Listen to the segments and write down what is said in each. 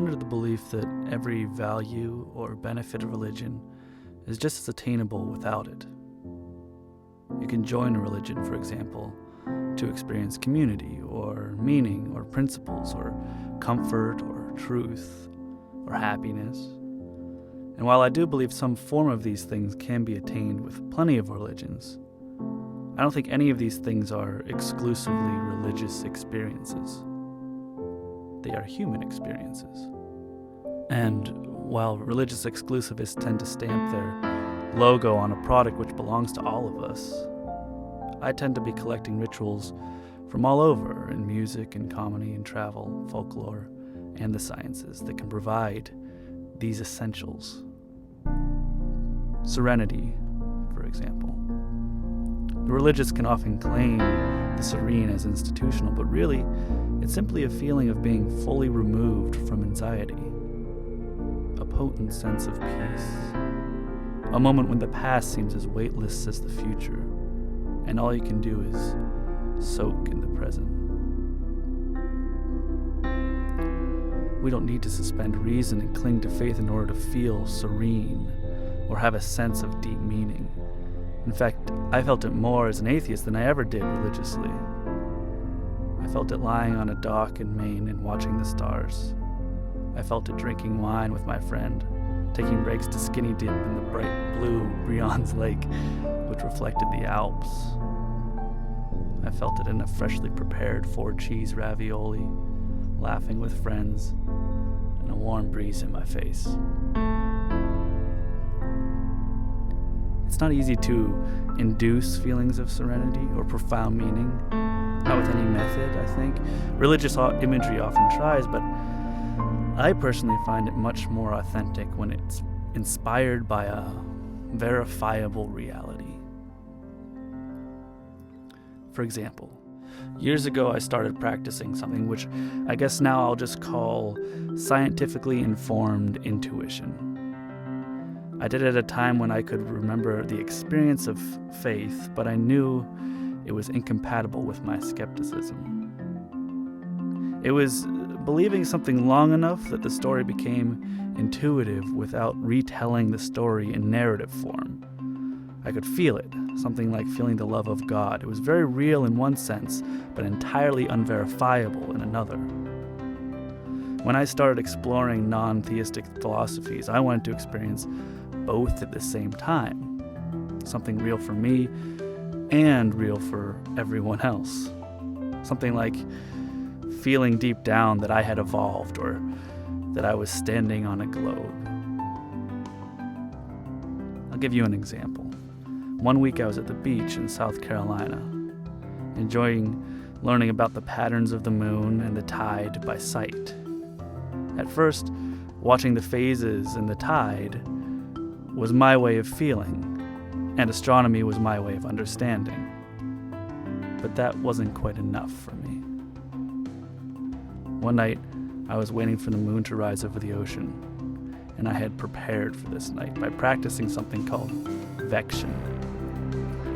under the belief that every value or benefit of religion is just as attainable without it. You can join a religion, for example, to experience community or meaning or principles or comfort or truth or happiness. And while I do believe some form of these things can be attained with plenty of religions, I don't think any of these things are exclusively religious experiences. They are human experiences. And while religious exclusivists tend to stamp their logo on a product which belongs to all of us, I tend to be collecting rituals from all over in music and comedy and travel, folklore, and the sciences that can provide these essentials. Serenity, for example. The religious can often claim the serene as institutional, but really, it's simply a feeling of being fully removed from anxiety. A potent sense of peace. A moment when the past seems as weightless as the future, and all you can do is soak in the present. We don't need to suspend reason and cling to faith in order to feel serene or have a sense of deep meaning. In fact, I felt it more as an atheist than I ever did religiously. I felt it lying on a dock in Maine and watching the stars. I felt it drinking wine with my friend, taking breaks to skinny dip in the bright blue Brian's Lake, which reflected the Alps. I felt it in a freshly prepared 4-cheese ravioli, laughing with friends, and a warm breeze in my face. It's not easy to induce feelings of serenity or profound meaning, not with any method, I think. Religious imagery often tries, but I personally find it much more authentic when it's inspired by a verifiable reality. For example, years ago I started practicing something which I guess now I'll just call scientifically informed intuition. I did it at a time when I could remember the experience of faith, but I knew it was incompatible with my skepticism. It was believing something long enough that the story became intuitive without retelling the story in narrative form. I could feel it, something like feeling the love of God. It was very real in one sense, but entirely unverifiable in another. When I started exploring non-theistic philosophies, I wanted to experience both at the same time. Something real for me and real for everyone else. Something like feeling deep down that I had evolved or that I was standing on a globe. I'll give you an example. One week I was at the beach in South Carolina, enjoying learning about the patterns of the moon and the tide by sight. At first, watching the phases in the tide was my way of feeling, and astronomy was my way of understanding. But that wasn't quite enough for me. One night, I was waiting for the moon to rise over the ocean, and I had prepared for this night by practicing something called vection.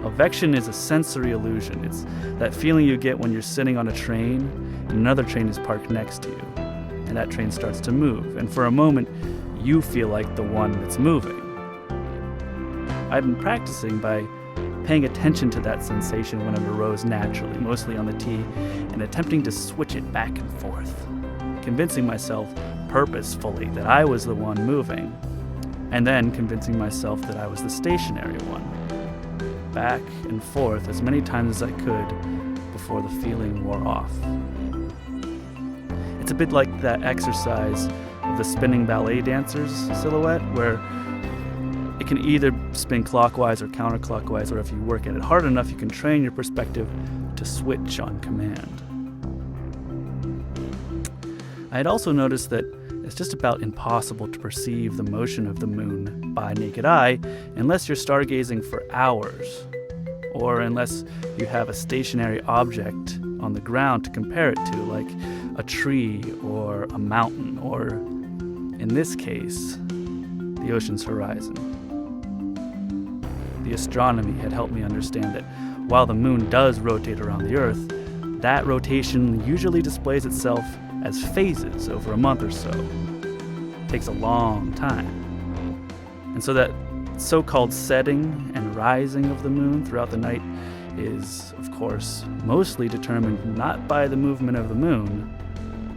A vection is a sensory illusion. It's that feeling you get when you're sitting on a train and another train is parked next to you, and that train starts to move, and for a moment, you feel like the one that's moving. I'd been practicing by paying attention to that sensation when it arose naturally, mostly on the tee, and attempting to switch it back and forth, convincing myself purposefully that I was the one moving, and then convincing myself that I was the stationary one, back and forth as many times as I could before the feeling wore off. It's a bit like that exercise of the spinning ballet dancer's silhouette, where it can either spin clockwise or counterclockwise, or if you work at it hard enough, you can train your perspective to switch on command. I had also noticed that it's just about impossible to perceive the motion of the moon by naked eye unless you're stargazing for hours, or unless you have a stationary object on the ground to compare it to, like a tree or a mountain, or, in this case, the ocean's horizon. The astronomy had helped me understand that while the moon does rotate around the Earth, that rotation usually displays itself as phases over a month or so, takes a long time. And so that so-called setting and rising of the moon throughout the night is, of course, mostly determined not by the movement of the moon,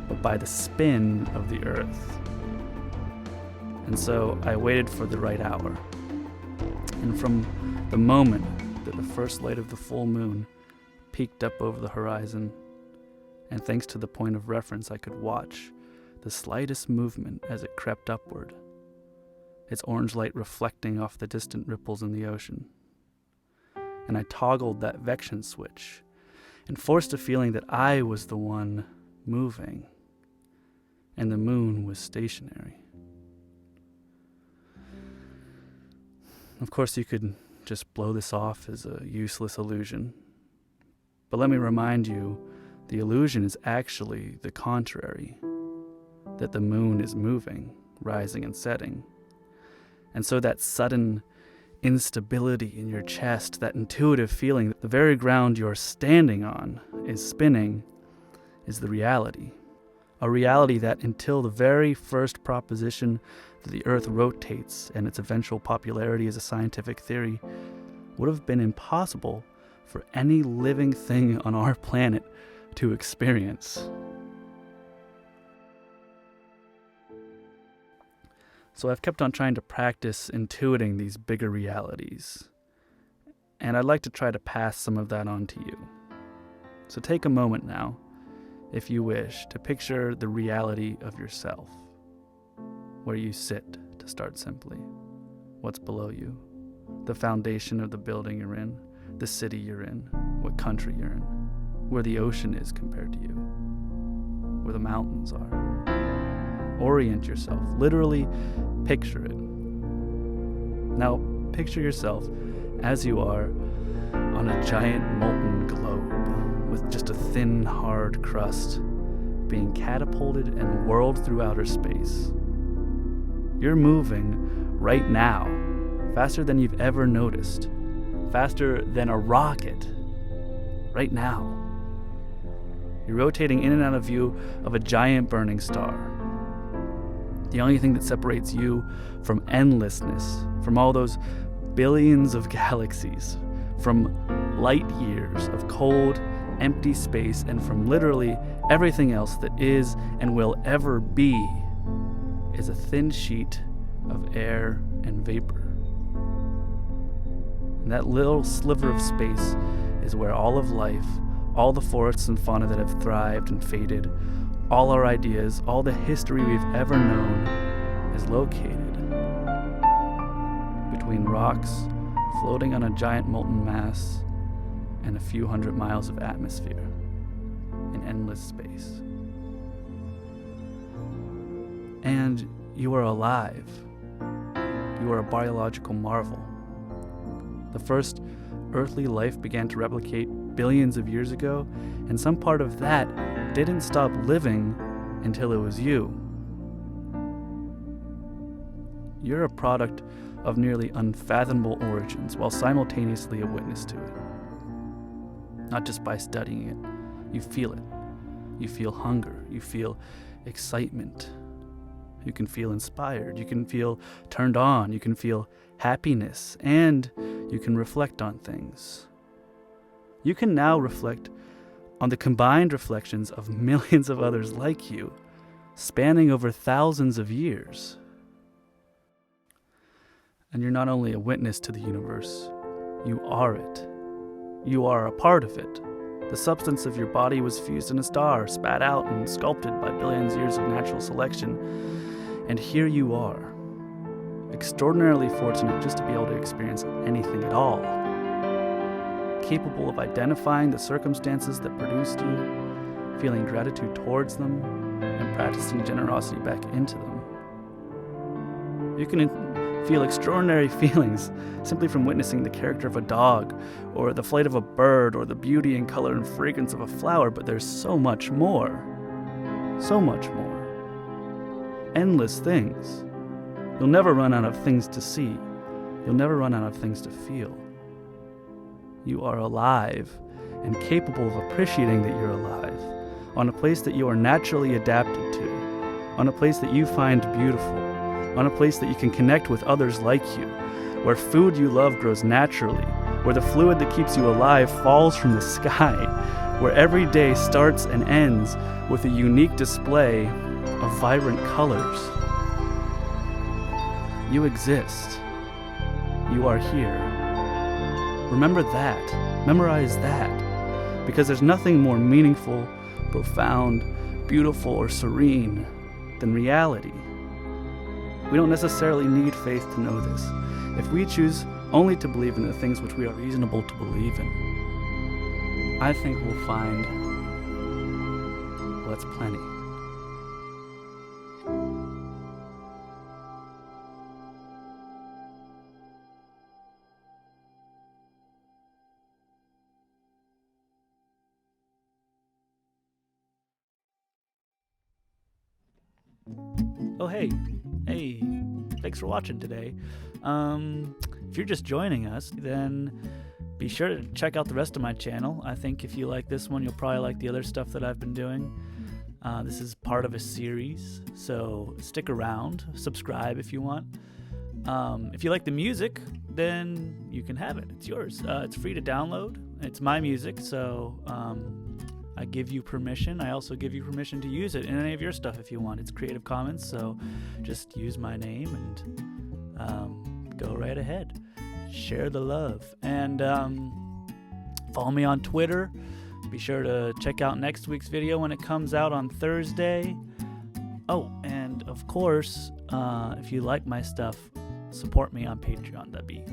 but by the spin of the Earth. And so I waited for the right hour. And from the moment that the first light of the full moon peeked up over the horizon, and thanks to the point of reference, I could watch the slightest movement as it crept upward, its orange light reflecting off the distant ripples in the ocean. And I toggled that vection switch and forced a feeling that I was the one moving, and the moon was stationary. Of course, you could just blow this off as a useless illusion. But let me remind you, the illusion is actually the contrary, that the moon is moving, rising and setting. And so that sudden instability in your chest, that intuitive feeling that the very ground you're standing on is spinning, is the reality. A reality that until the very first proposition that the Earth rotates and its eventual popularity as a scientific theory would have been impossible for any living thing on our planet to experience. So I've kept on trying to practice intuiting these bigger realities, and I'd like to try to pass some of that on to you. So take a moment now, if you wish, to picture the reality of yourself, where you sit, to start simply, what's below you, the foundation of the building you're in, the city you're in, what country you're in, where the ocean is compared to you, where the mountains are. Orient yourself, literally picture it. Now picture yourself as you are on a giant molten globe with just a thin, hard crust being catapulted and whirled through outer space. You're moving right now, faster than you've ever noticed, faster than a rocket, right now. You're rotating in and out of view of a giant burning star. The only thing that separates you from endlessness, from all those billions of galaxies, from light years of cold, empty space, and from literally everything else that is and will ever be, is a thin sheet of air and vapor. And that little sliver of space is where all of life, all the forests and fauna that have thrived and faded, all our ideas, all the history we've ever known is located between rocks floating on a giant molten mass and a few hundred miles of atmosphere in endless space. And you are alive. You are a biological marvel. The first earthly life began to replicate billions of years ago, and some part of that didn't stop living until it was you. You're a product of nearly unfathomable origins, while simultaneously a witness to it. Not just by studying it, you feel it. You feel hunger, you feel excitement, you can feel inspired, you can feel turned on, you can feel happiness, and you can reflect on things. You can now reflect on the combined reflections of millions of others like you, spanning over thousands of years. And you're not only a witness to the universe, you are it. You are a part of it. The substance of your body was fused in a star, spat out and sculpted by billions of years of natural selection. And here you are, extraordinarily fortunate just to be able to experience anything at all. Capable of identifying the circumstances that produced you, feeling gratitude towards them, and practicing generosity back into them. You can feel extraordinary feelings simply from witnessing the character of a dog, or the flight of a bird, or the beauty and color and fragrance of a flower, but there's so much more. So much more. Endless things. You'll never run out of things to see. You'll never run out of things to feel. You are alive and capable of appreciating that you're alive on a place that you are naturally adapted to, on a place that you find beautiful, on a place that you can connect with others like you, where food you love grows naturally, where the fluid that keeps you alive falls from the sky, where every day starts and ends with a unique display of vibrant colors. You exist. You are here. Remember that. Memorize that. Because there's nothing more meaningful, profound, beautiful, or serene than reality. We don't necessarily need faith to know this. If we choose only to believe in the things which we are reasonable to believe in, I think we'll find, well, that's plenty. Oh, hey, thanks for watching today. If you're just joining us, then be sure to check out the rest of my channel. I think if you like this one, you'll probably like the other stuff that I've been doing. This is part of a series, so stick around, subscribe if you want. If you like the music, then you can have it. It's yours. It's free to download. It's my music, so I give you permission. I also give you permission to use it in any of your stuff if you want. It's Creative Commons, so just use my name and go right ahead. Share the love. And follow me on Twitter. Be sure to check out next week's video when it comes out on Thursday. Oh, and of course, if you like my stuff, support me on Patreon. That'd be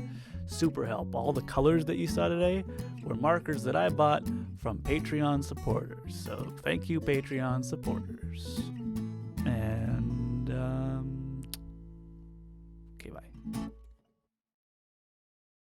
super help. All the colors that you saw today were markers that I bought from Patreon supporters. So thank you, Patreon supporters.